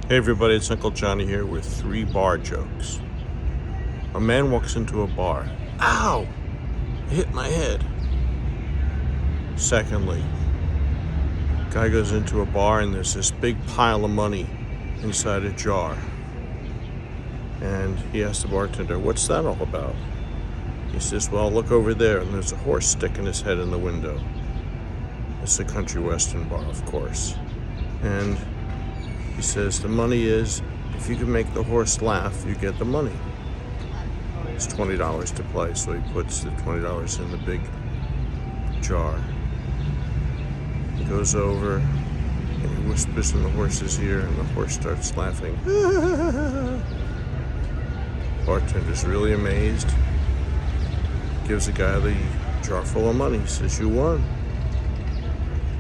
Hey everybody, it's Uncle Johnny here with 3 bar jokes. A man walks into a bar. Ow! I hit my head. Secondly, guy goes into a bar and there's this big pile of money inside a jar. And he asks the bartender, "What's that all about?" He says, "Well, look over there," and there's a horse sticking his head in the window. It's a country western bar, of course. And he says, "The money is, if you can make the horse laugh, you get the money." It's $20 to play, so he puts the $20 in the big jar. He goes over and he whispers in the horse's ear, and the horse starts laughing. Bartender's really amazed. Gives the guy the jar full of money. Says, "You won."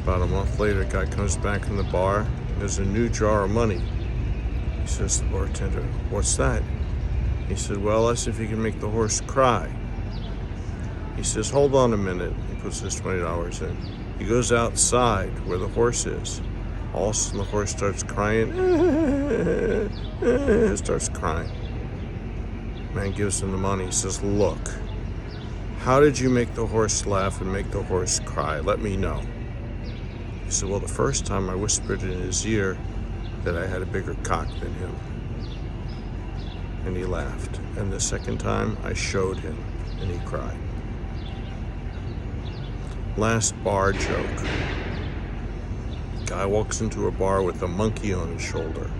About a month later, a guy comes back in the bar. There's a new jar of money. He says to the bartender, "What's that?" He said, "Well, that's if you can make the horse cry." He says, "Hold on a minute." He puts his $20 in. He goes outside where the horse is. All of a sudden, the horse starts crying. Starts crying. Man gives him the money. He says, "Look, how did you make the horse laugh and make the horse cry? Let me know." He said, "Well, the first time I whispered in his ear that I had a bigger cock than him." And he laughed. And the second time I showed him and he cried. Last bar joke. Guy walks into a bar with a monkey on his shoulder.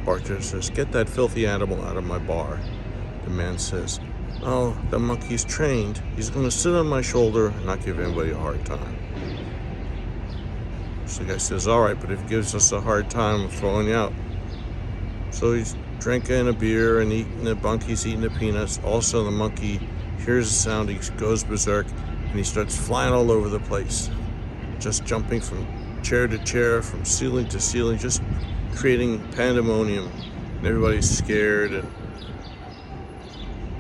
Bartender says, "Get that filthy animal out of my bar." The man says, "Oh, the monkey's trained. He's going to sit on my shoulder and not give anybody a hard time." So the guy says, "All right, but if he gives us a hard time, I'm throwing you out." So he's drinking a beer and eating the monkey's eating the peanuts. Also, the monkey hears the sound, he goes berserk, and he starts flying all over the place, just jumping from chair to chair, from ceiling to ceiling, just creating pandemonium. And everybody's scared, and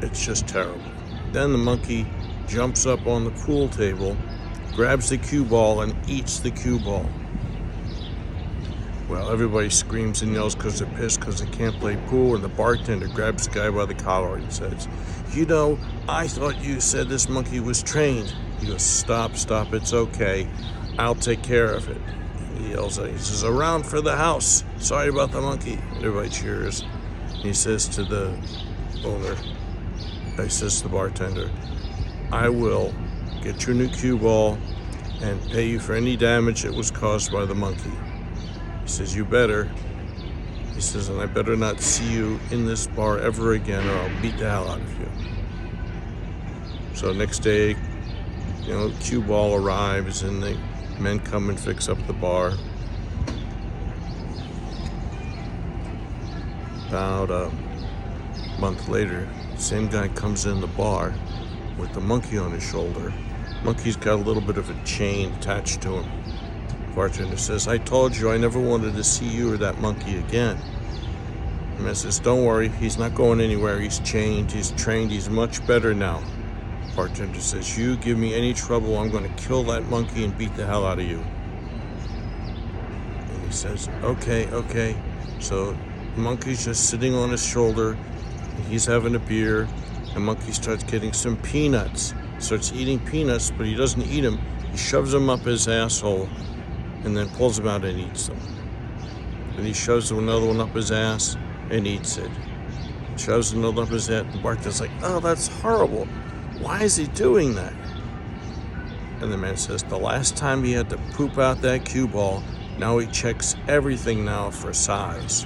it's just terrible. Then the monkey jumps up on the pool table, grabs the cue ball, and eats the cue ball. Well, everybody screams and yells because they're pissed because they can't play pool, and the bartender grabs the guy by the collar and says, "You know, I thought you said this monkey was trained." He goes, Stop, it's okay. I'll take care of it." He yells at him. He says, "Around for the house. Sorry about the monkey." Everybody cheers. He says to the owner, he says to the bartender, "I will get your new cue ball and pay you for any damage that was caused by the monkey." He says, "You better." He says, "And I better not see you in this bar ever again, or I'll beat the hell out of you." So next day, cue ball arrives and the men come and fix up the bar. About a month later, same guy comes in the bar with the monkey on his shoulder. Monkey's got a little bit of a chain attached to him. Bartender says, "I told you I never wanted to see you or that monkey again." The man says, "Don't worry, he's not going anywhere. He's chained, he's trained, he's much better now." Bartender says, "You give me any trouble, I'm going to kill that monkey and beat the hell out of you." And he says, Okay. So the monkey's just sitting on his shoulder, and he's having a beer. The monkey starts getting some peanuts, starts eating peanuts, but he doesn't eat them. He shoves them up his asshole and then pulls them out and eats them. Then he shoves another one up his ass and eats it. Shoves another up his head, and Bart's like, "Oh, that's horrible. Why is he doing that?" And the man says, "The last time he had to poop out that cue ball, now he checks everything now for size."